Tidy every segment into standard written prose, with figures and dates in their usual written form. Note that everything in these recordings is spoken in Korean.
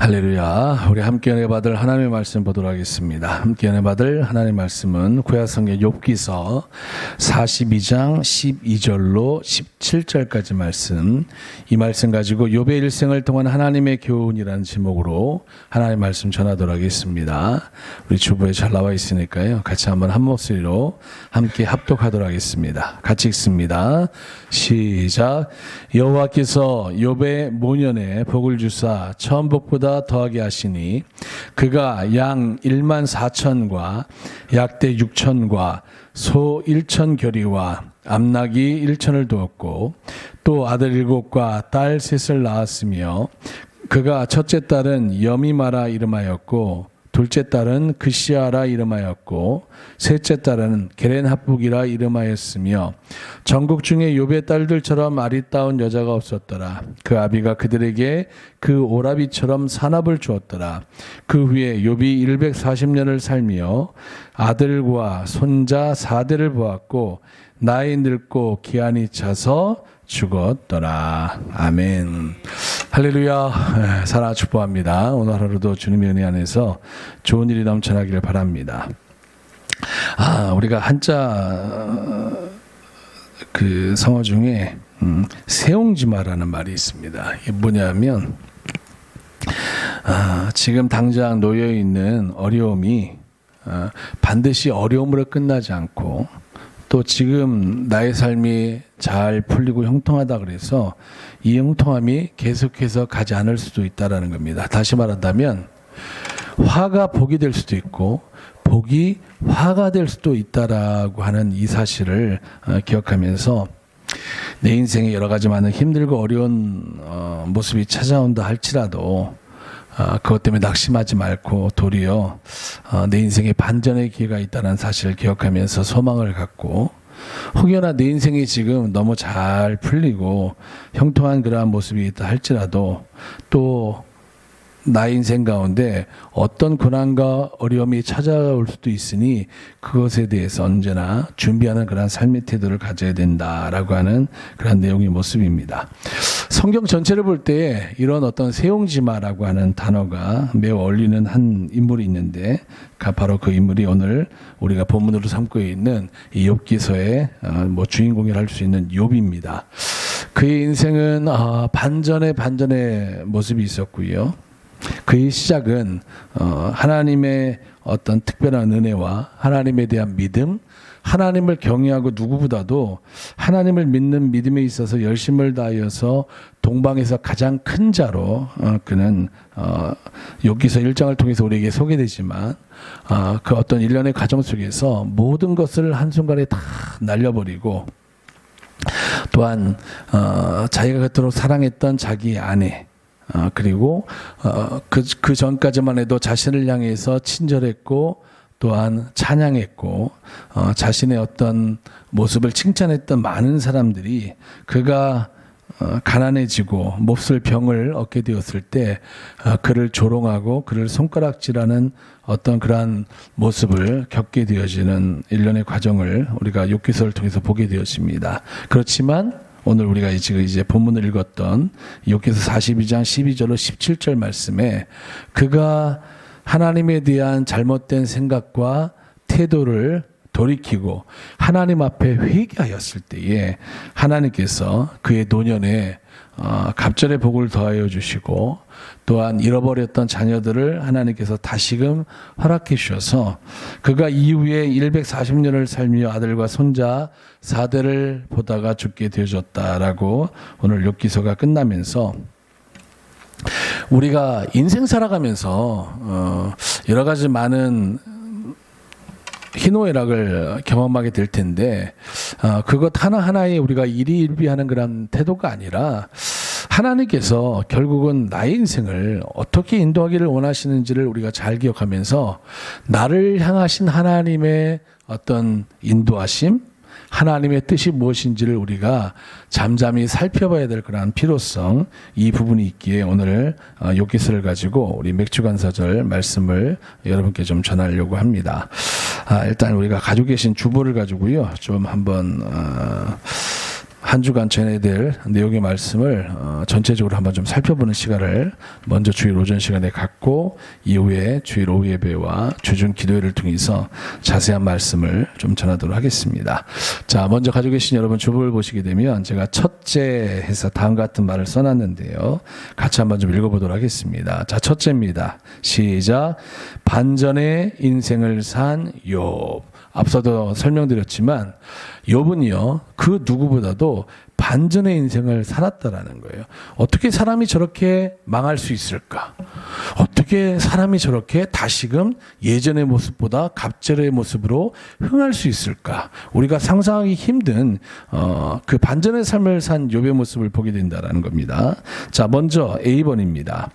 할렐루야. 우리 함께 은혜 받을 하나님의 말씀 보도록 하겠습니다. 함께 은혜 받을 하나님의 말씀은 구약성경 욥기서 42장 12절로 17절까지 말씀. 이 말씀 가지고 욥의 일생을 통한 하나님의 교훈이라는 제목으로 하나님의 말씀 전하도록 하겠습니다. 우리 주부에 잘 나와 있으니까요. 같이 한번 한 목소리로 함께 합독하도록 하겠습니다. 같이 읽습니다. 시작. 여호와께서 욥의 모년에 복을 주사 처음 복보다 더하게 하시니 그가 양 1만 4천과 약대 6천과 소 1천 겨리와 암나귀 1천을 두었고 또 아들 7과 딸 3을 낳았으며 그가 첫째 딸은 여미마라 이름하였고 둘째 딸은 그시아라 이름하였고 셋째 딸은 게렌합북이라 이름하였으며 전국 중에 욥의 딸들처럼 아리따운 여자가 없었더라. 그 아비가 그들에게 그 오라비처럼 산업을 주었더라. 그 후에 욥이 140년을 살며 아들과 손자 4대를 보았고 나이 늙고 기한이 차서 죽었더라. 아멘. 할렐루야. 사랑 축복합니다. 오늘 하루도 주님의 은혜 안에서 좋은 일이 넘쳐나기를 바랍니다. 우리가 한자 그 성어 중에 세옹지마라는 말이 있습니다. 이게 뭐냐면 지금 당장 놓여 있는 어려움이 반드시 어려움으로 끝나지 않고 또 지금 나의 삶이 잘 풀리고 형통하다 그래서 이 형통함이 계속해서 가지 않을 수도 있다라는 겁니다. 다시 말한다면 화가 복이 될 수도 있고 복이 화가 될 수도 있다라고 하는 이 사실을 기억하면서 내 인생에 여러 가지 많은 힘들고 어려운 모습이 찾아온다 할지라도 그것 때문에 낙심하지 말고 도리어 내 인생에 반전의 기회가 있다는 사실을 기억하면서 소망을 갖고 혹여나 내 인생이 지금 너무 잘 풀리고 형통한 그러한 모습이 있다 할지라도 또 나의 인생 가운데 어떤 고난과 어려움이 찾아올 수도 있으니 그것에 대해서 언제나 준비하는 그런 삶의 태도를 가져야 된다라고 하는 그런 내용의 모습입니다. 성경 전체를 볼 때 이런 어떤 세옹지마라고 하는 단어가 매우 어울리는 한 인물이 있는데 바로 그 인물이 오늘 우리가 본문으로 삼고 있는 이 욥기서의 주인공이라 할 수 있는 욥입니다. 그의 인생은 반전의 모습이 있었고요. 그의 시작은 하나님의 어떤 특별한 은혜와 하나님에 대한 믿음, 하나님을 경외하고 누구보다도 하나님을 믿는 믿음에 있어서 열심을 다하여서 동방에서 가장 큰 자로 그는 욥기서 1장을 통해서 우리에게 소개되지만 그 어떤 일련의 과정 속에서 모든 것을 한순간에 다 날려버리고 또한 자기가 그토록 사랑했던 자기 아내 그리고 그 전까지만 해도 자신을 향해서 친절했고 또한 찬양했고 자신의 어떤 모습을 칭찬했던 많은 사람들이 그가 가난해지고 몹쓸 병을 얻게 되었을 때 그를 조롱하고 그를 손가락질하는 어떤 그러한 모습을 겪게 되어지는 일련의 과정을 우리가 욥기서를 통해서 보게 되었습니다. 그렇지만 오늘 우리가 지금 이제 본문을 읽었던 욥기서 42장 12절로 17절 말씀에 그가 하나님에 대한 잘못된 생각과 태도를 돌이키고 하나님 앞에 회개하였을 때에 하나님께서 그의 노년에 갑절의 복을 더하여 주시고 또한 잃어버렸던 자녀들을 하나님께서 다시금 허락해 주셔서 그가 이후에 140년을 살며 아들과 손자 4대를 보다가 죽게 되어졌다라고 오늘 욥기서가 끝나면서 우리가 인생 살아가면서 여러 가지 많은 희노애락을 경험하게 될 텐데 그것 하나하나에 우리가 일희일비하는 그런 태도가 아니라 하나님께서 결국은 나의 인생을 어떻게 인도하기를 원하시는지를 우리가 잘 기억하면서 나를 향하신 하나님의 어떤 인도하심, 하나님의 뜻이 무엇인지를 우리가 잠잠히 살펴봐야 될 그런 필요성, 이 부분이 있기에 오늘 욥기서를 가지고 우리 맥주간사절 말씀을 여러분께 좀 전하려고 합니다. 일단 우리가 가지고 계신 주보를 가지고요 좀 한번 한 주간 전해야 될 내용의 말씀을 전체적으로 한번 좀 살펴보는 시간을 먼저 주일 오전 시간에 갖고 이후에 주일 오후 예배와 주중 기도회를 통해서 자세한 말씀을 좀 전하도록 하겠습니다. 자, 먼저 가지고 계신 여러분 주보를 보시게 되면 제가 첫째 해서 다음 같은 말을 써놨는데요. 같이 한번 좀 읽어보도록 하겠습니다. 자, 첫째입니다. 시작. 반전의 인생을 산 욥. 앞서도 설명드렸지만 욥은요 그 누구보다도 반전의 인생을 살았다라는 거예요. 어떻게 사람이 저렇게 망할 수 있을까? 어떻게 사람이 저렇게 다시금 예전의 모습보다 갑절의 모습으로 흥할 수 있을까? 우리가 상상하기 힘든 그 반전의 삶을 산 욥의 모습을 보게 된다라는 겁니다. 자, 먼저 A번입니다.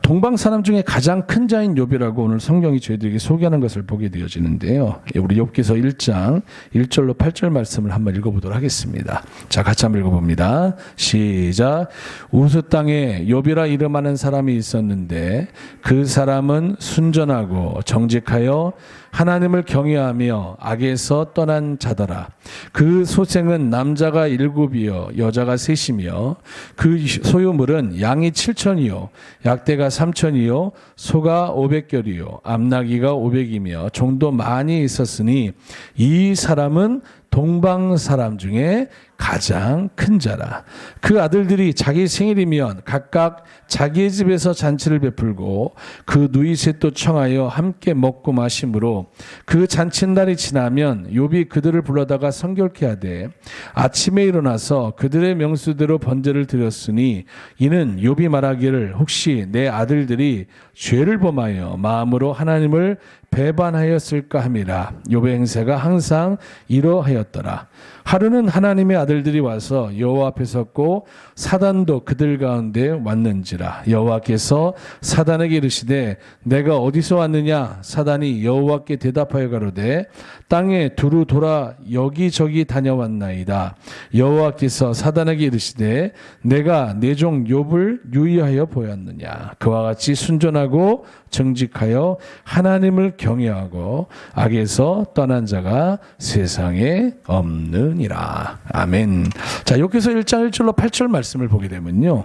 동방 사람 중에 가장 큰 자인 욥이라고 오늘 성경이 저희들에게 소개하는 것을 보게 되어지는데요. 우리 욥기서 1장 1절로 8절 말씀을 한번 읽어보도록 하겠습니다. 자, 같이 한번 읽어봅니다. 시작. 우스 땅에 욥이라 이름하는 사람이 있었는데 그 사람은 순전하고 정직하여 하나님을 경외하며 악에서 떠난 자더라. 그 소생은 남자가 7이요 여자가 3이며 그 소유물은 양이 7천이요 약대가 3천이요 소가 500결이요 암나귀가 500이며 종도 많이 있었으니 이 사람은 동방 사람 중에 가장 큰 자라. 그 아들들이 자기 생일이면 각각 자기의 집에서 잔치를 베풀고 그 누이 셋도 청하여 함께 먹고 마심으로 그 잔칫날이 지나면 욥이 그들을 불러다가 성결케 하되 아침에 일어나서 그들의 명수대로 번제를 드렸으니 이는 욥이 말하기를 혹시 내 아들들이 죄를 범하여 마음으로 하나님을 배반하였을까 함이라. 욥의 행세가 항상 이러하였더라. 하루는 하나님의 아들들이 와서 여호와 앞에 섰고 사단도 그들 가운데 왔는지라. 여호와께서 사단에게 이르시되 내가 어디서 왔느냐? 사단이 여호와께 대답하여 가로되 땅에 두루 돌아 여기저기 다녀왔나이다. 여호와께서 사단에게 이르시되 내가 내 종 욥을 유의하여 보였느냐? 그와 같이 순전하고 정직하여 하나님을 경외하고 악에서 떠난 자가 세상에 없느니라. 아멘. 자, 여기서 1장 1절로 8절 말씀을 보게 되면요,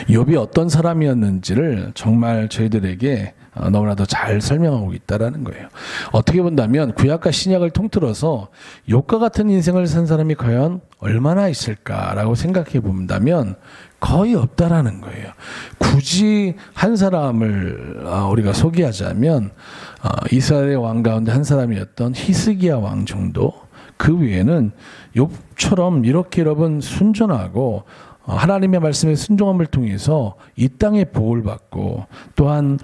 욥이 어떤 사람이었는지를 정말 저희들에게 너무나도 잘 설명하고 있다라는 거예요. 어떻게 본다면 구약과 신약을 통틀어서 욥과 같은 인생을 산 사람이 과연 얼마나 있을까라고 생각해 본다면 거의 없다라는 거예요. 굳이 한 사람을 우리가 소개하자면 이스라엘의 왕 가운데 한 사람이었던 히스기야 왕 정도, 그 외에는 욥처럼 이렇게 여러분 순전하고 하나님의 말씀에 순종함을 통해서 이 땅의 복을 받고 또한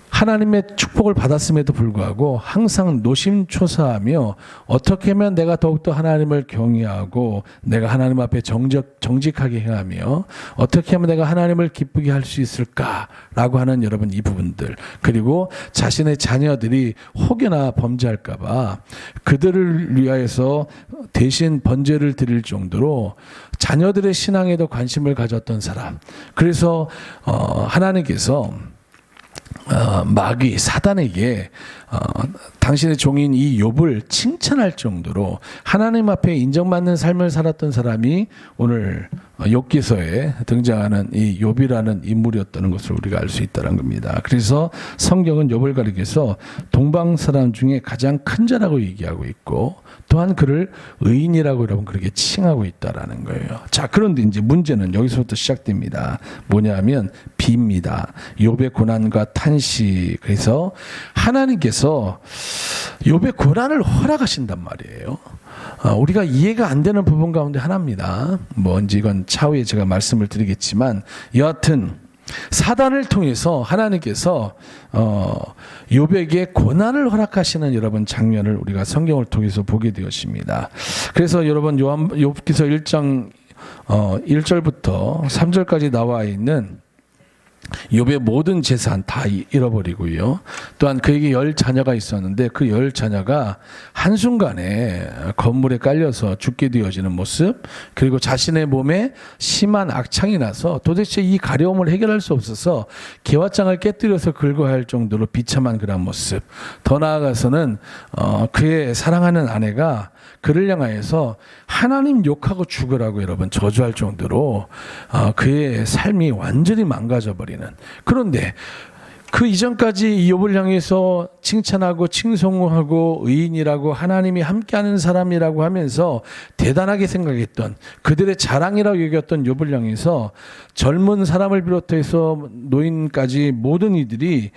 하나님의 축복을 받았음에도 불구하고 항상 노심초사하며 어떻게 하면 내가 더욱더 하나님을 경외하고 내가 하나님 앞에 정직하게 행하며 어떻게 하면 내가 하나님을 기쁘게 할 수 있을까라고 하는 여러분 이 부분들, 그리고 자신의 자녀들이 혹여나 범죄할까 봐 그들을 위하여서 대신 번제를 드릴 정도로 자녀들의 신앙에도 관심을 가졌던 사람. 그래서 하나님께서 마귀 사단에게 당신의 종인 이 욥을 칭찬할 정도로 하나님 앞에 인정받는 삶을 살았던 사람이 오늘 욥기서에 등장하는 이 욥이라는 인물이었다는 것을 우리가 알 수 있다는 겁니다. 그래서 성경은 욥을 가리켜서 동방 사람 중에 가장 큰 자라고 얘기하고 있고 또한 그를 의인이라고 여러분 그렇게 칭하고 있다라는 거예요. 자, 그런데 이제 문제는 여기서부터 시작됩니다. 뭐냐면 비입니다. 욥의 고난과 탄식. 그래서 하나님께서 욥의 고난을 허락하신단 말이에요. 우리가 이해가 안 되는 부분 가운데 하나입니다. 뭔지 이건 차후에 제가 말씀을 드리겠지만 여하튼 사단을 통해서 하나님께서 욥에게 고난을 허락하시는 여러분 장면을 우리가 성경을 통해서 보게 되었습니다. 그래서 여러분 욥기서 1장 1절부터 3절까지 나와 있는 욥의 모든 재산 다 잃어버리고요. 또한 그에게 10자녀가 있었는데 그 10자녀가 한순간에 건물에 깔려서 죽게 되어지는 모습, 그리고 자신의 몸에 심한 악창이 나서 도대체 이 가려움을 해결할 수 없어서 개화장을 깨뜨려서 긁어할 정도로 비참한 그런 모습. 더 나아가서는 그의 사랑하는 아내가 그를 향하여서 하나님 욕하고 죽으라고 여러분 저주할 정도로 그의 삶이 완전히 망가져버리는. 그런데 그 이전까지 욥을 향해서 칭찬하고 칭송하고 의인이라고 하나님이 함께하는 사람이라고 하면서 대단하게 생각했던 그들의 자랑이라고 여겼던 욥을 향해서 젊은 사람을 비롯해서 노인까지 모든 이들이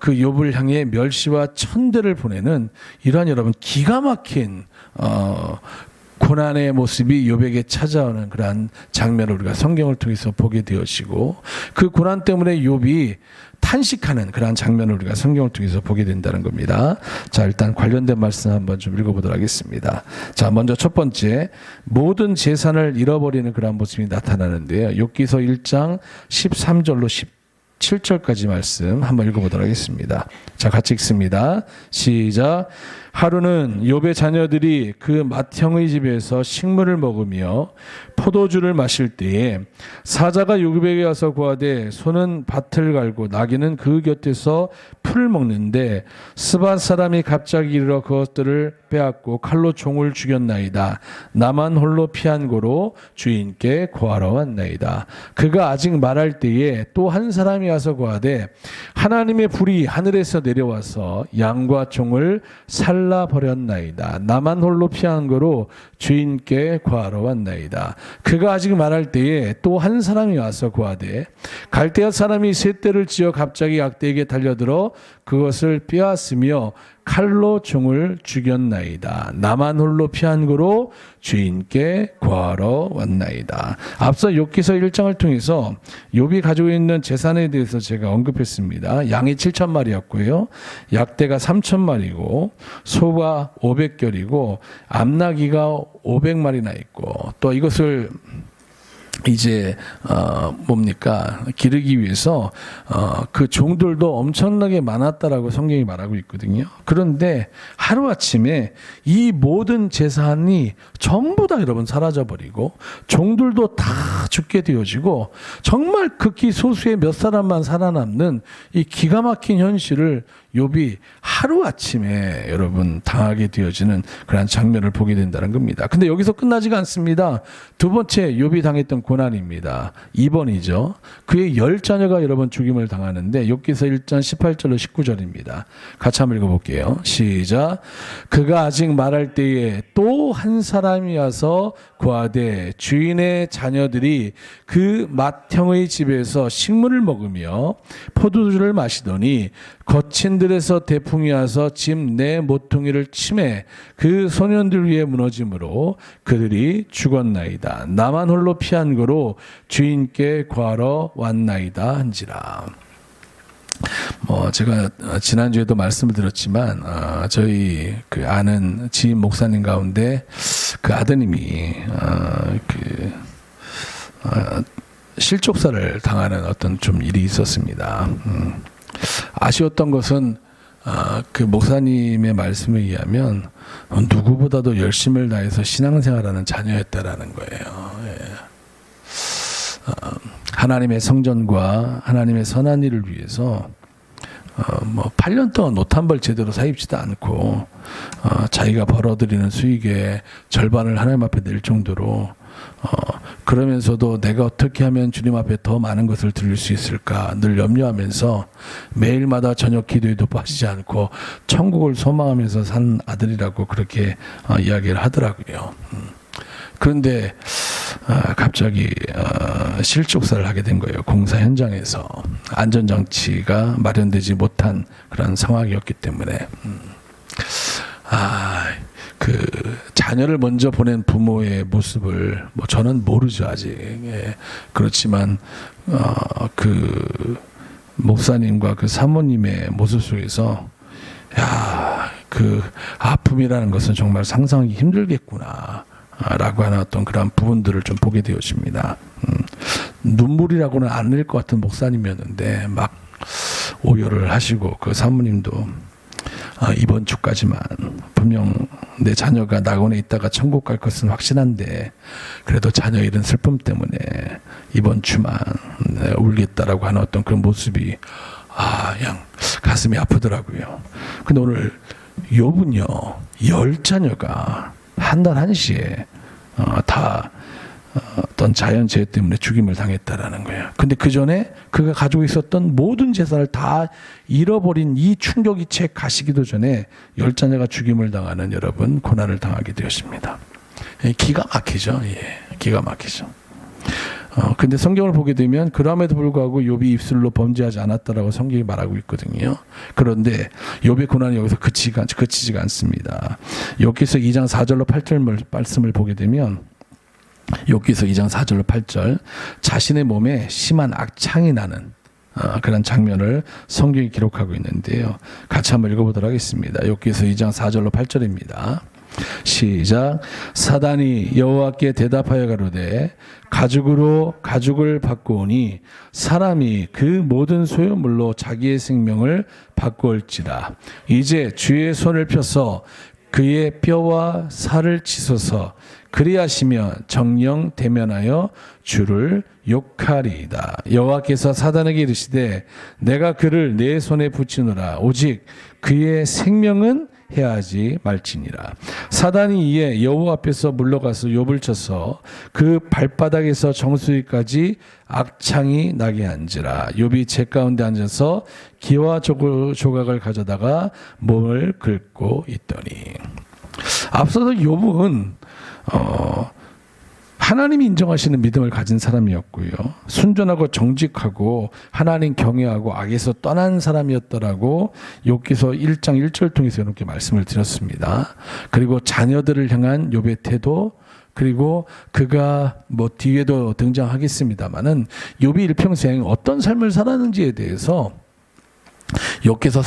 그 욥을 향해 멸시와 천대를 보내는 이러한 여러분 기가 막힌 고난의 모습이 욥에게 찾아오는 그러한 장면을 우리가 성경을 통해서 보게 되어지고 그 고난 때문에 욥이 탄식하는 그러한 장면을 우리가 성경을 통해서 보게 된다는 겁니다. 자, 일단 관련된 말씀 한번 좀 읽어보도록 하겠습니다. 자, 먼저 첫 번째, 모든 재산을 잃어버리는 그러한 모습이 나타나는데요. 욥기서 1장 13절로 17절까지 말씀 한번 읽어보도록 하겠습니다. 자, 같이 읽습니다. 시작. 하루는 욥의 자녀들이 그 맏형의 집에서 식물을 먹으며 포도주를 마실 때에 사자가 욥에게 와서 구하되 소는 밭을 갈고 나귀는 그 곁에서 풀을 먹는데 스밧 사람이 갑자기 이르러 그것들을 빼앗고 칼로 종을 죽였나이다. 나만 홀로 피한 고로 주인께 고하러 왔나이다. 그가 아직 말할 때에 또 한 사람이 와서 구하되 하나님의 불이 하늘에서 내려와서 양과 종을 살라버렸나이다. 나만 홀로 피한 거로 주인께 구하러 왔나이다. 그가 아직 말할 때에 또 한 사람이 와서 구하되 갈대아 사람이 셋대를 지어 갑자기 악대에게 달려들어 그것을 빼앗으며 칼로 종을 죽였나이다. 나만 홀로 피한 거로 주인께 구하러 왔나이다. 앞서 욥기서 1장을 통해서 욥이 가지고 있는 재산에 대해서 제가 언급했습니다. 양이 7,000마리였고요. 약대가 3,000마리고 소가 500결이고 암나귀가 500마리나 있고 또 이것을 이제 뭡니까 기르기 위해서 그 종들도 엄청나게 많았다라고 성경이 말하고 있거든요. 그런데 하루아침에 이 모든 재산이 전부 다 여러분 사라져버리고 종들도 다 죽게 되어지고 정말 극히 소수의 몇 사람만 살아남는 이 기가 막힌 현실을 욥이 하루아침에 여러분 당하게 되어지는 그런 장면을 보게 된다는 겁니다. 근데 여기서 끝나지가 않습니다. 두 번째 욥이 당했던 고난입니다. 2번이죠. 그의 10자녀가 여러분 죽임을 당하는데 욥기서 1장 18절로 19절입니다. 같이 한번 읽어볼게요. 시작. 그가 아직 말할 때에 또 한 사람이 와서 구하되 주인의 자녀들이 그 맏형의 집에서 식물을 먹으며 포도주를 마시더니 거친 들에서 대풍이 와서 집 내 모퉁이를 치매 그 소년들 위에 무너짐으로 그들이 죽었나이다. 나만 홀로 피한 거로 주인께 구하러 왔나이다 한지라. 제가 지난주에도 말씀을 드렸지만 저희 그 아는 지인 목사님 가운데 그 아드님이 실족사를 당하는 어떤 좀 일이 있었습니다. 아쉬웠던 것은 그 목사님의 말씀에 의하면 누구보다도 열심을 다해서 신앙생활하는 자녀였다라는 거예요. 예. 하나님의 성전과 하나님의 선한 일을 위해서 8년 동안 옷 한 벌 제대로 사입지도 않고 자기가 벌어들이는 수익의 절반을 하나님 앞에 낼 정도로 그러면서도 내가 어떻게 하면 주님 앞에 더 많은 것을 드릴 수 있을까 늘 염려하면서 매일마다 저녁 기도에도 빠지지 않고 천국을 소망하면서 산 아들이라고 그렇게 이야기를 하더라고요. 그런데 갑자기 실족사를 하게 된 거예요. 공사 현장에서 안전장치가 마련되지 못한 그런 상황이었기 때문에 그 자녀를 먼저 보낸 부모의 모습을 저는 모르죠 아직. 예. 그렇지만 그 목사님과 그 사모님의 모습 속에서 그 아픔이라는 것은 정말 상상하기 힘들겠구나 라고 하는 어떤 그런 부분들을 좀 보게 되어집니다. 눈물이라고는 안 낼 것 같은 목사님이었는데 막 오열을 하시고 그 사모님도 이번 주까지만 분명 내 자녀가 낙원에 있다가 천국 갈 것은 확신한데 그래도 자녀 잃은 슬픔 때문에 이번 주만 울겠다라고 하는 어떤 그런 모습이 그냥 가슴이 아프더라고요. 근데 오늘 욥은요 10자녀가 한 달 한시에 다 어떤 자연재해 때문에 죽임을 당했다라는 거예요. 근데 그 전에 그가 가지고 있었던 모든 재산을 다 잃어버린 이 충격이 채 가시기도 전에 10자녀가 죽임을 당하는 여러분 고난을 당하게 되었습니다. 기가 막히죠. 예, 기가 막히죠. 근데 성경을 보게 되면 그럼에도 불구하고 욥이 입술로 범죄하지 않았다라고 성경이 말하고 있거든요. 그런데 욥의 고난이 여기서 그치지가 않습니다. 욥기서 2장 4절로 8절 말씀을 보게 되면 욥기서 2장 4절로 8절 자신의 몸에 심한 악창이 나는 그런 장면을 성경이 기록하고 있는데요. 같이 한번 읽어보도록 하겠습니다. 욥기서 2장 4절로 8절입니다. 시작. 사단이 여호와께 대답하여 가로되 가죽으로 가죽을 바꾸오니 사람이 그 모든 소유물로 자기의 생명을 바꾸올지라. 이제 주의 손을 펴서 그의 뼈와 살을 치소서. 그리하시면 정령 대면하여 주를 욕하리이다. 여호와께서 사단에게 이르시되 내가 그를 내 손에 붙이노라. 오직 그의 생명은 해하지 말지니라. 사단이 이에 여호와 앞에서 물러가서 욥을 쳐서 그 발바닥에서 정수리까지 악창이 나게 한지라. 욥이 재 가운데 앉아서 기와 조각을 가져다가 몸을 긁고 있더니. 앞서서 욥은 하나님이 인정하시는 믿음을 가진 사람이었고요. 순전하고 정직하고 하나님 경외하고 악에서 떠난 사람이었더라고 욥기서 1장 1절 통해서 이렇게 말씀을 드렸습니다. 그리고 자녀들을 향한 욥의 태도, 그리고 그가 뭐 뒤에도 등장하겠습니다마는 욥이 일평생 어떤 삶을 살았는지에 대해서 욥기서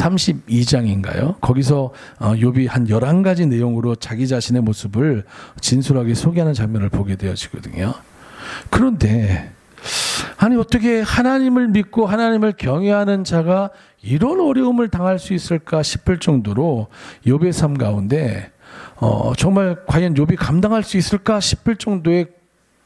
32장인가요? 거기서 욥이 한 11가지 내용으로 자기 자신의 모습을 진솔하게 소개하는 장면을 보게 되어지거든요. 그런데 아니 어떻게 하나님을 믿고 하나님을 경외하는 자가 이런 어려움을 당할 수 있을까 싶을 정도로 욥의 삶 가운데 정말 과연 욥이 감당할 수 있을까 싶을 정도의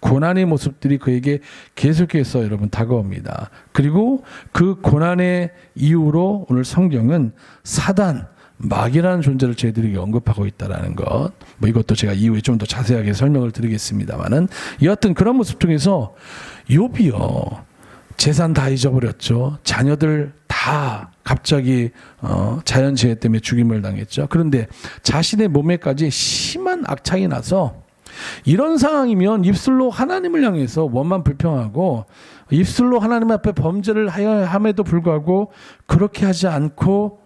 고난의 모습들이 그에게 계속해서 여러분 다가옵니다. 그리고 그 고난의 이유로 오늘 성경은 사단, 마귀라는 존재를 저희들에게 언급하고 있다는 것. 뭐 이것도 제가 이후에 좀 더 자세하게 설명을 드리겠습니다만은 여하튼 그런 모습 중에서 욥이요 재산 다 잊어버렸죠. 자녀들 다 갑자기 자연재해 때문에 죽임을 당했죠. 그런데 자신의 몸에까지 심한 악창이 나서 이런 상황이면 입술로 하나님을 향해서 원만 불평하고 입술로 하나님 앞에 범죄를 함에도 불구하고 그렇게 하지 않고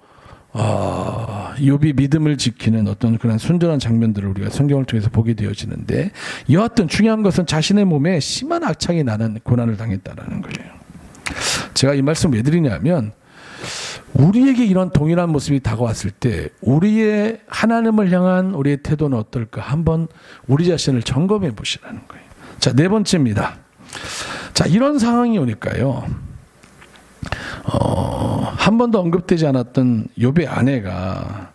욥이 믿음을 지키는 어떤 그런 순전한 장면들을 우리가 성경을 통해서 보게 되어지는데 여하튼 중요한 것은 자신의 몸에 심한 악창이 나는 고난을 당했다라는 거예요. 제가 이 말씀 왜 드리냐면 우리에게 이런 동일한 모습이 다가왔을 때 우리의 하나님을 향한 우리의 태도는 어떨까 한번 우리 자신을 점검해 보시라는 거예요. 자, 네 번째입니다. 자, 이런 상황이 오니까요. 한 번도 언급되지 않았던 욥의 아내가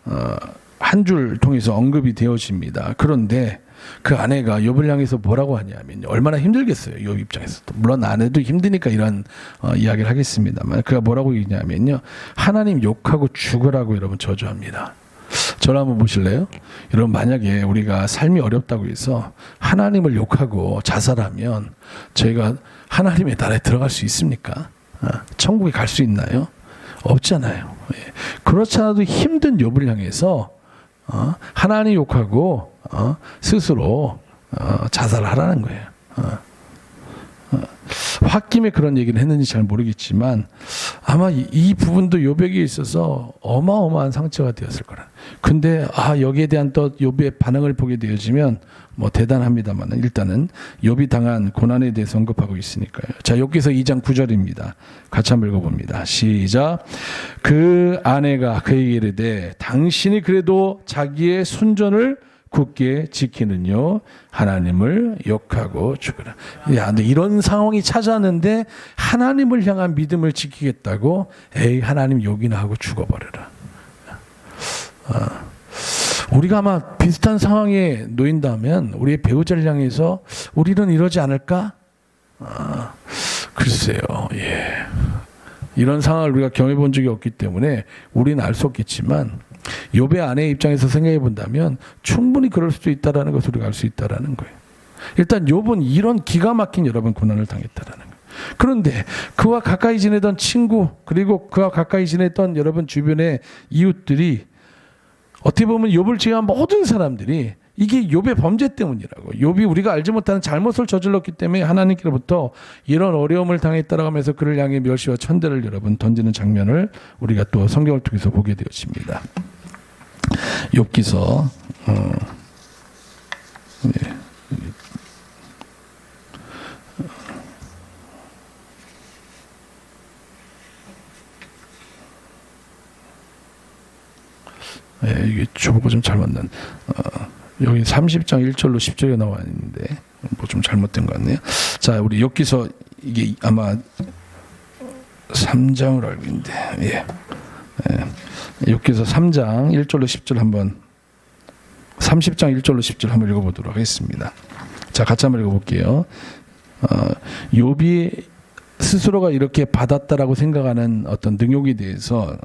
한 줄 통해서 언급이 되어집니다. 그런데 그 아내가 욥을 향해서 뭐라고 하냐면 얼마나 힘들겠어요. 욥 입장에서도. 물론 아내도 힘드니까 이런 이야기를 하겠습니다만 그가 뭐라고 얘기냐면요. 하나님 욕하고 죽으라고 여러분 저주합니다. 저를 한번 보실래요? 여러분 만약에 우리가 삶이 어렵다고 해서 하나님을 욕하고 자살하면 저희가 하나님의 나라에 들어갈 수 있습니까? 천국에 갈 수 있나요? 없잖아요. 그렇지 않아도 힘든 욥을 향해서 하나님 욕하고 스스로 자살하라는 거예요. 홧김에 그런 얘기를 했는지 잘 모르겠지만 아마 이 부분도 욥에게 있어서 어마어마한 상처가 되었을 거라. 근데 여기에 대한 또 욥의 반응을 보게 되어지면 뭐 대단합니다만 일단은 욥이 당한 고난에 대해서 언급하고 있으니까요. 자, 욥기서 2장 9절입니다. 같이 한번 읽어봅니다. 시작. 그 아내가 그에게 이르되 당신이 그래도 자기의 순전을 굳게 지키는요 하나님을 욕하고 죽으라. 야, 근데 이런 상황이 찾아왔는데 하나님을 향한 믿음을 지키겠다고 에이 하나님 욕이나 하고 죽어버려라. 우리가 아마 비슷한 상황에 놓인다면 우리의 배우자를 향해서 우리는 이러지 않을까? 글쎄요. 예. 이런 상황을 우리가 경험해 본 적이 없기 때문에 우리는 알 수 없겠지만 욥의 아내의 입장에서 생각해 본다면 충분히 그럴 수도 있다라는 것을 우리가 알 수 있다라는 거예요. 일단 욥은 이런 기가 막힌 여러분 고난을 당했다라는 거예요. 그런데 그와 가까이 지내던 친구 그리고 그와 가까이 지냈던 여러분 주변의 이웃들이 어떻게 보면 욥을 제외한 모든 사람들이 이게 욥의 범죄 때문이라고. 욥이 우리가 알지 못하는 잘못을 저질렀기 때문에 하나님께로부터 이런 어려움을 당했다라고 하면서 그를 향해 멸시와 천대를 여러분 던지는 장면을 우리가 또 성경을 통해서 보게 되었습니다. 욥기서 이게 저보고 좀 잘못 난 여기 30장 1절로 10절에 나와 있는데 뭐 좀 잘못된 것 같네요. 자, 우리 욥기서 이게 아마 3장으로 알고 있는데 욥기서 3장 1절로 10절 한번 30장 1절로 10절 한번 읽어보도록 하겠습니다. 자, 같이 한번 읽어볼게요. 욥이 스스로가 이렇게 받았다라고 생각하는 어떤 능욕에 대해서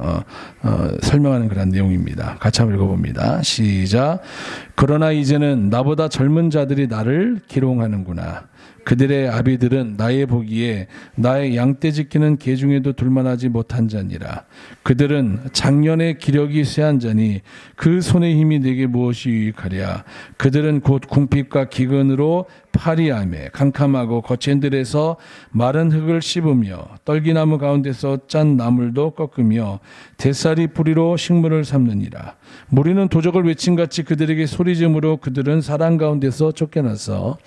설명하는 그런 내용입니다. 같이 한번 읽어봅니다. 시작. 그러나 이제는 나보다 젊은 자들이 나를 기롱하는구나. 그들의 아비들은 나의 보기에 나의 양떼 지키는 개 중에도 둘만하지 못한 자니라. 그들은 작년에 기력이 쇠한 자니 그 손의 힘이 내게 무엇이 유익하랴. 그들은 곧 궁핍과 기근으로 파리함에 캄캄하고 거친 들에서 마른 흙을 씹으며 떨기나무 가운데서 짠 나물도 꺾으며 대살이 뿌리로 식물을 삼느니라. 무리는 도적을 외침같이 그들에게 소리지므로 그들은 사람 가운데서 쫓겨나서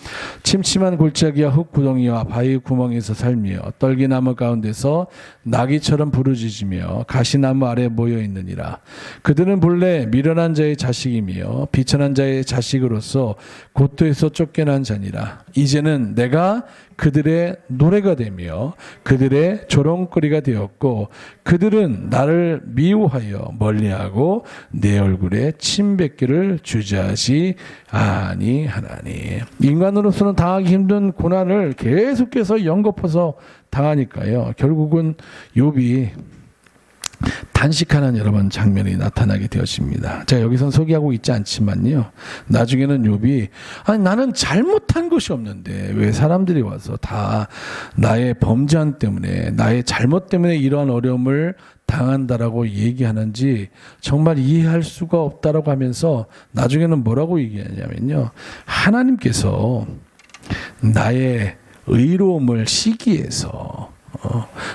침침한 골짜기와 흙구덩이와 바위 구멍에서 살며 떨기나무 가운데서 나귀처럼 부르짖으며 가시나무 아래 모여 있느니라. 그들은 본래 미련한 자의 자식이며 비천한 자의 자식으로서 고토에서 쫓겨난 자니라. 이제는 내가 그들의 노래가 되며 그들의 조롱거리가 되었고 그들은 나를 미워하여 멀리하고 내 얼굴에 침뱉기를 주저하지 아니하나니. 인간으로서는 당하기 힘든 고난을 계속해서 연거푸서 당하니까요. 결국은 욥이 단식하는 여러분 장면이 나타나게 되었습니다. 제가 여기선 소개하고 있지 않지만요. 나중에는 욥이 아니 나는 잘못한 것이 없는데 왜 사람들이 와서 다 나의 범죄한 때문에 나의 잘못 때문에 이러한 어려움을 당한다라고 얘기하는지 정말 이해할 수가 없다라고 하면서 나중에는 뭐라고 얘기하냐면요. 하나님께서 나의 의로움을 시기해서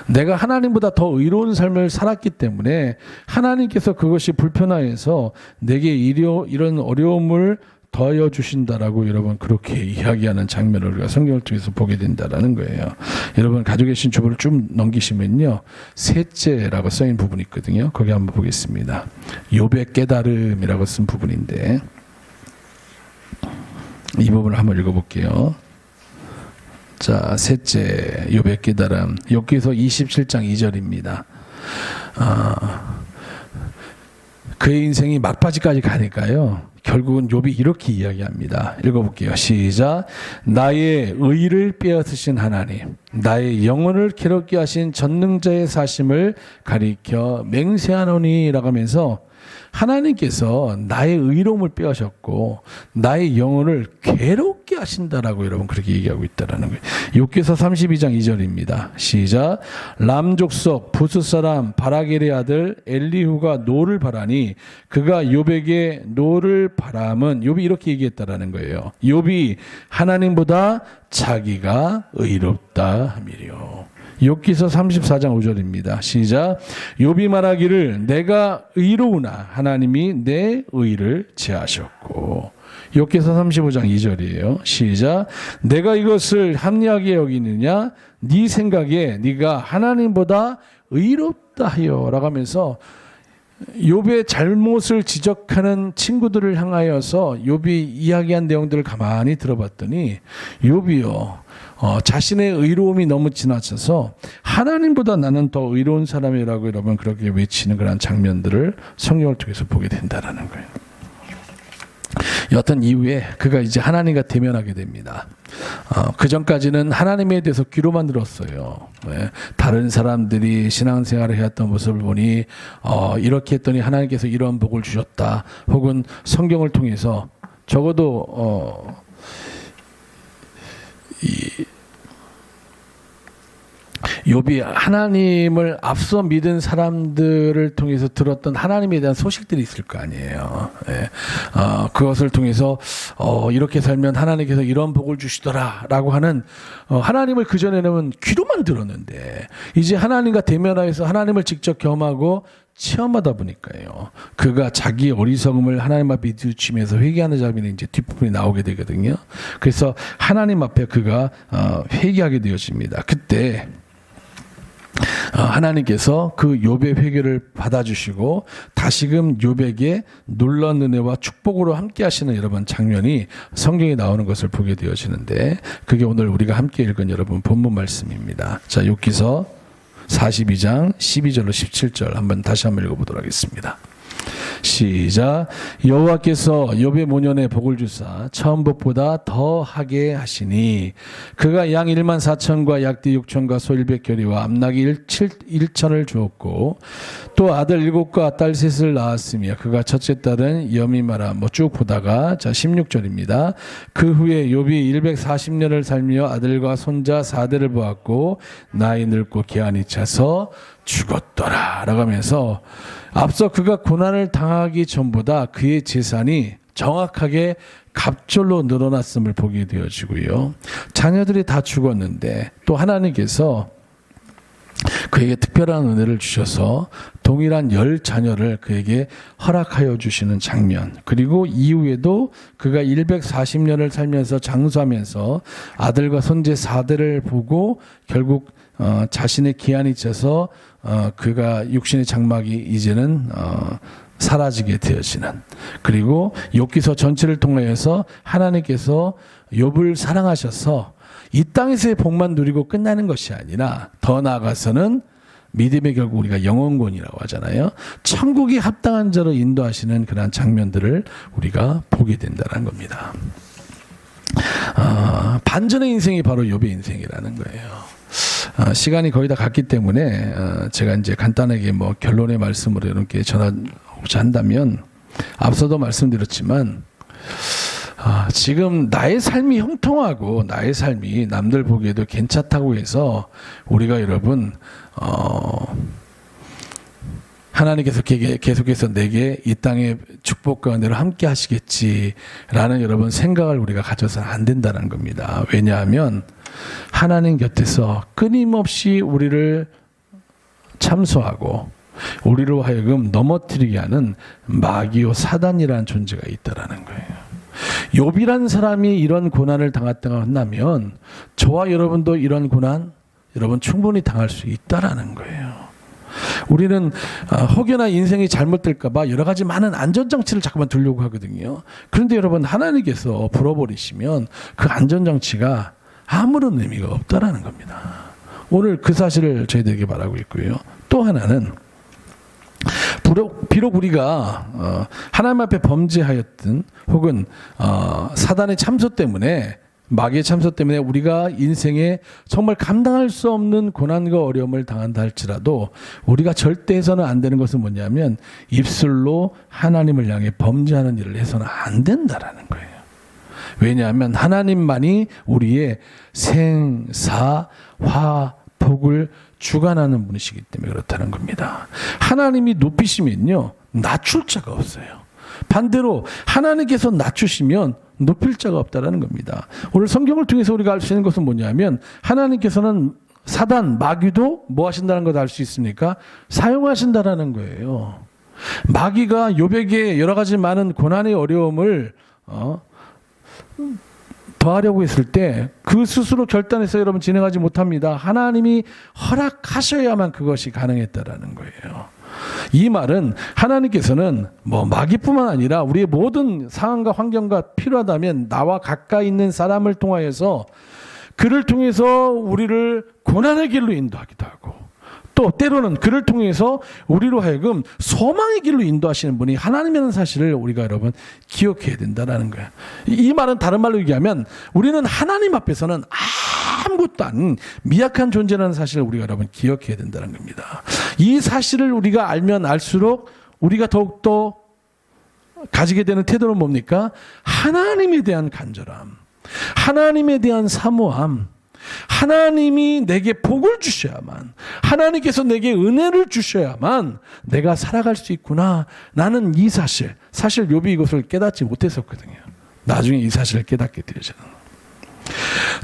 내가 하나님보다 더 의로운 삶을 살았기 때문에 하나님께서 그것이 불편해서 내게 이런 어려움을 더하여 주신다라고 여러분 그렇게 이야기하는 장면을 우리가 성경을 통해서 보게 된다라는 거예요. 여러분 가지고 계신 주보를 좀 넘기시면요. 셋째라고 써있는 부분이 있거든요. 거기 한번 보겠습니다. 욥의 깨달음이라고 쓴 부분인데 이 부분을 한번 읽어볼게요. 자, 셋째 욥의 깨달음. 욥기서 27장 2절입니다. 그의 인생이 막바지까지 가니까요. 결국은 욥이 이렇게 이야기합니다. 읽어볼게요. 시작. 나의 의를 빼앗으신 하나님, 나의 영혼을 괴롭게 하신 전능자의 사심을 가리켜 맹세하노니 라고 하면서 하나님께서 나의 의로움을 빼앗으셨고 나의 영혼을 괴롭게 하신다라고 여러분 그렇게 얘기하고 있다라는 거예요. 욥기서 32장 2절입니다. 시작. 람 족속 부스 사람 바라겔의 아들 엘리후가 노를 바라니 그가 욥에게 노를 바람은 욥이 이렇게 얘기했다라는 거예요. 욥이 하나님보다 자기가 의롭다 함이요. 욥기서 34장 5절입니다. 시작. 욥이 말하기를 내가 의로우나 하나님이 내 의를 제하셨고. 욥기서 35장 2절이에요. 시작. 내가 이것을 합리하게 여기느냐 네 생각에 네가 하나님보다 의롭다 하여 라고 하면서 욥의 잘못을 지적하는 친구들을 향하여서 욥이 이야기한 내용들을 가만히 들어봤더니 욥이요 자신의 의로움이 너무 지나쳐서 하나님보다 나는 더 의로운 사람이라고 여러분 그렇게 외치는 그런 장면들을 성경을 통해서 보게 된다는 거예요. 어떤 이후에 그가 이제 하나님과 대면하게 됩니다. 그 전까지는 하나님에 대해서 귀로만 들었어요. 다른 사람들이 신앙생활을 해왔던 모습을 보니 이렇게 했더니 하나님께서 이런 복을 주셨다. 혹은 성경을 통해서 적어도 욥이 하나님을 앞서 믿은 사람들을 통해서 들었던 하나님에 대한 소식들이 있을 거 아니에요. 그것을 통해서 이렇게 살면 하나님께서 이런 복을 주시더라라고 하는 하나님을 그 전에는 귀로만 들었는데 이제 하나님과 대면하여서 하나님을 직접 경험하고 체험하다 보니까요. 그가 자기 어리석음을 하나님 앞에 비추면서 회개하는 장면이 이제 뒷부분이 나오게 되거든요. 그래서 하나님 앞에 그가 회개하게 되어집니다. 그때 하나님께서 그 욥의 회개를 받아주시고 다시금 욥에게 놀라운 은혜와 축복으로 함께 하시는 여러분 장면이 성경에 나오는 것을 보게 되어지는데 그게 오늘 우리가 함께 읽은 여러분 본문 말씀입니다. 자, 욥기서 42장 12절로 17절 다시 한번 읽어보도록 하겠습니다. 시작. 여호와께서 욥의 모년에 복을 주사 처음 복보다 더하게 하시니 그가 양 1만 4천과 약띠 6천과 소 100겨리와 암낙이 1천을 주었고 또 아들 7과 딸 3을 낳았으며 그가 첫째 딸은 여미마라 쭉 보다가 자 16절입니다. 그 후에 욥이 140년을 살며 아들과 손자 4대를 보았고 나이 늙고 기한이 차서 죽었더라 라고 하면서 앞서 그가 고난을 당하기 전보다 그의 재산이 정확하게 갑절로 늘어났음을 보게 되어지고요. 자녀들이 다 죽었는데 또 하나님께서 그에게 특별한 은혜를 주셔서 동일한 10자녀를 그에게 허락하여 주시는 장면, 그리고 이후에도 그가 140년을 살면서 장수하면서 아들과 손재 4대를 보고 결국 자신의 기한이 차서 그가 육신의 장막이 이제는 사라지게 되어지는, 그리고 욥기서 전체를 통해서 하나님께서 욥을 사랑하셔서 이 땅에서의 복만 누리고 끝나는 것이 아니라 더 나아가서는 믿음의 결국 우리가 영원권이라고 하잖아요. 천국이 합당한 자로 인도하시는 그러한 장면들을 우리가 보게 된다는 겁니다. 반전의 인생이 바로 욥의 인생이라는 거예요. 시간이 거의 다 갔기 때문에 제가 이제 간단하게 결론의 말씀으로 이렇게 전하고자 한다면, 앞서도 말씀드렸지만 지금 나의 삶이 형통하고 나의 삶이 남들 보기에도 괜찮다고 해서 우리가 여러분 하나님께서 계속해서 내게 이 땅의 축복과 은혜를 함께 하시겠지라는 여러분 생각을 우리가 가져서는 안 된다는 겁니다. 왜냐하면 하나님 곁에서 끊임없이 우리를 참소하고 우리로 하여금 넘어뜨리게 하는 마귀요 사단이라는 존재가 있다라는 거예요. 욥이라는 사람이 이런 고난을 당했다고 한다면 저와 여러분도 이런 고난 여러분 충분히 당할 수 있다라는 거예요. 우리는 혹여나 인생이 잘못될까 봐 여러 가지 많은 안전장치를 자꾸만 두려고 하거든요. 그런데 여러분 하나님께서 풀어버리시면 그 안전장치가 아무런 의미가 없다라는 겁니다. 오늘 그 사실을 저희들에게 말하고 있고요. 또 하나는 비록 우리가 하나님 앞에 범죄하였든 혹은 사단의 참소 때문에 마귀의 참소 때문에 우리가 인생에 정말 감당할 수 없는 고난과 어려움을 당한다 할지라도 우리가 절대 해서는 안 되는 것은 뭐냐면 입술로 하나님을 향해 범죄하는 일을 해서는 안 된다라는 거예요. 왜냐하면 하나님만이 우리의 생사 화 복을 주관하는 분이시기 때문에 그렇다는 겁니다. 하나님이 높이시면요 낮출 자가 없어요. 반대로 하나님께서 낮추시면 높일 자가 없다라는 겁니다. 오늘 성경을 통해서 우리가 알 수 있는 것은 뭐냐면 하나님께서는 사단 마귀도 뭐 하신다는 걸 알 수 있습니까? 사용하신다라는 거예요. 마귀가 욥에게 여러 가지 많은 고난의 어려움을 더하려고 했을 때 그 스스로 결단해서 여러분 진행하지 못합니다. 하나님이 허락하셔야만 그것이 가능했다라는 거예요. 이 말은 하나님께서는 마귀뿐만 아니라 우리의 모든 상황과 환경과 필요하다면 나와 가까이 있는 사람을 통하여서 그를 통해서 우리를 고난의 길로 인도하기도 하고 또 때로는 그를 통해서 우리로 하여금 소망의 길로 인도하시는 분이 하나님이라는 사실을 우리가 여러분 기억해야 된다는 거예요. 이 말은 다른 말로 얘기하면 우리는 하나님 앞에서는 아무것도 아닌 미약한 존재라는 사실을 우리가 여러분 기억해야 된다는 겁니다. 이 사실을 우리가 알면 알수록 우리가 더욱더 가지게 되는 태도는 뭡니까? 하나님에 대한 간절함, 하나님에 대한 사모함, 하나님이 내게 복을 주셔야만, 하나님께서 내게 은혜를 주셔야만 내가 살아갈 수 있구나. 나는 이 사실 욥이 이것을 깨닫지 못했었거든요. 나중에 이 사실을 깨닫게 되어져요.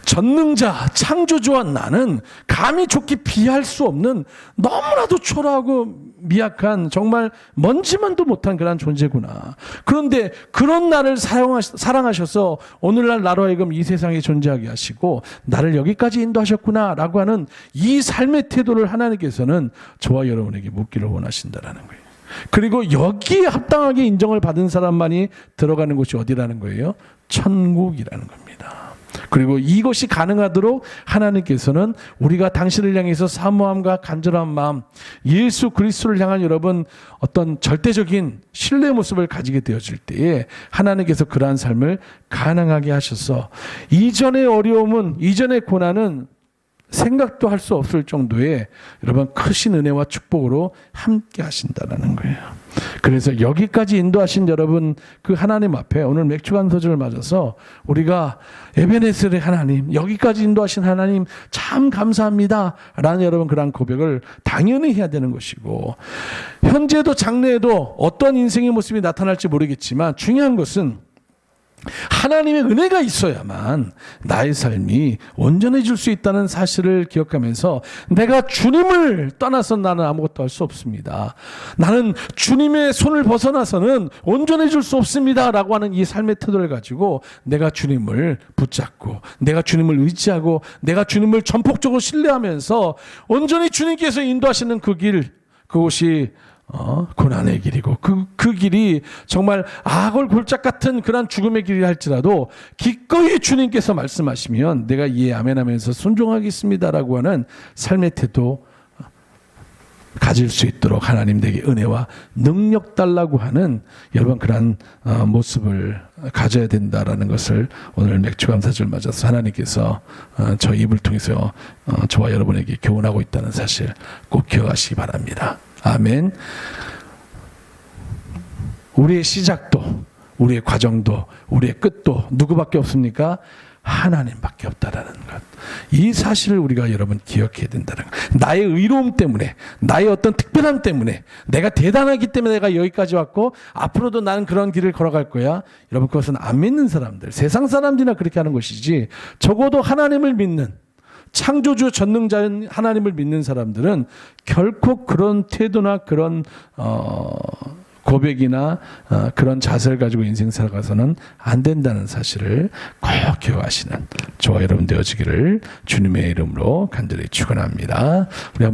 전능자 창조주와 나는 감히 좋게 비할 수 없는 너무나도 초라하고 미약한 정말 먼지만도 못한 그런 존재구나. 그런데 그런 나를 사랑하셔서 오늘날 나로 하여금 이 세상에 존재하게 하시고 나를 여기까지 인도하셨구나 라고 하는 이 삶의 태도를 하나님께서는 저와 여러분에게 묻기를 원하신다는 거예요. 그리고 여기에 합당하게 인정을 받은 사람만이 들어가는 곳이 어디라는 거예요? 천국이라는 겁니다. 그리고 이것이 가능하도록 하나님께서는 우리가 당신을 향해서 사모함과 간절한 마음, 예수 그리스도를 향한 여러분 어떤 절대적인 신뢰의 모습을 가지게 되어질 때에 하나님께서 그러한 삶을 가능하게 하셔서 이전의 어려움은, 이전의 고난은 생각도 할 수 없을 정도의 여러분 크신 은혜와 축복으로 함께 하신다는 거예요. 그래서 여기까지 인도하신 여러분 그 하나님 앞에 오늘 맥주간 서절을 맞아서 우리가 에베네셀의 하나님, 여기까지 인도하신 하나님 참 감사합니다 라는 여러분 그런 고백을 당연히 해야 되는 것이고, 현재도 장래에도 어떤 인생의 모습이 나타날지 모르겠지만 중요한 것은 하나님의 은혜가 있어야만 나의 삶이 온전해질 수 있다는 사실을 기억하면서 내가 주님을 떠나서 나는 아무것도 할 수 없습니다. 나는 주님의 손을 벗어나서는 온전해질 수 없습니다 라고 하는 이 삶의 태도를 가지고 내가 주님을 붙잡고 내가 주님을 의지하고 내가 주님을 전폭적으로 신뢰하면서 온전히 주님께서 인도하시는 그 길, 그곳이 고난의 길이고 그 길이 정말 악을 골짝 같은 그런 죽음의 길이 할지라도 기꺼이 주님께서 말씀하시면 내가 예 아멘하면서 순종하겠습니다라고 하는 삶의 태도 가질 수 있도록 하나님 내게 은혜와 능력 달라고 하는 여러분 그런 모습을 가져야 된다라는 것을 오늘 맥주감사절 맞아서 하나님께서 저 입을 통해서 저와 여러분에게 교훈하고 있다는 사실 꼭 기억하시기 바랍니다. 아멘. 우리의 시작도, 우리의 과정도, 우리의 끝도 누구밖에 없습니까? 하나님밖에 없다라는 것. 이 사실을 우리가 여러분 기억해야 된다는 것. 나의 의로움 때문에, 나의 어떤 특별함 때문에, 내가 대단하기 때문에 내가 여기까지 왔고 앞으로도 나는 그런 길을 걸어갈 거야. 여러분 그것은 안 믿는 사람들, 세상 사람들이나 그렇게 하는 것이지, 적어도 하나님을 믿는 창조주 전능자인 하나님을 믿는 사람들은 결코 그런 태도나 그런 고백이나 그런 자세를 가지고 인생 살아가서는 안 된다는 사실을 꼭 기억하시는 저와 여러분 되어지기를 주님의 이름으로 간절히 축원합니다. 우리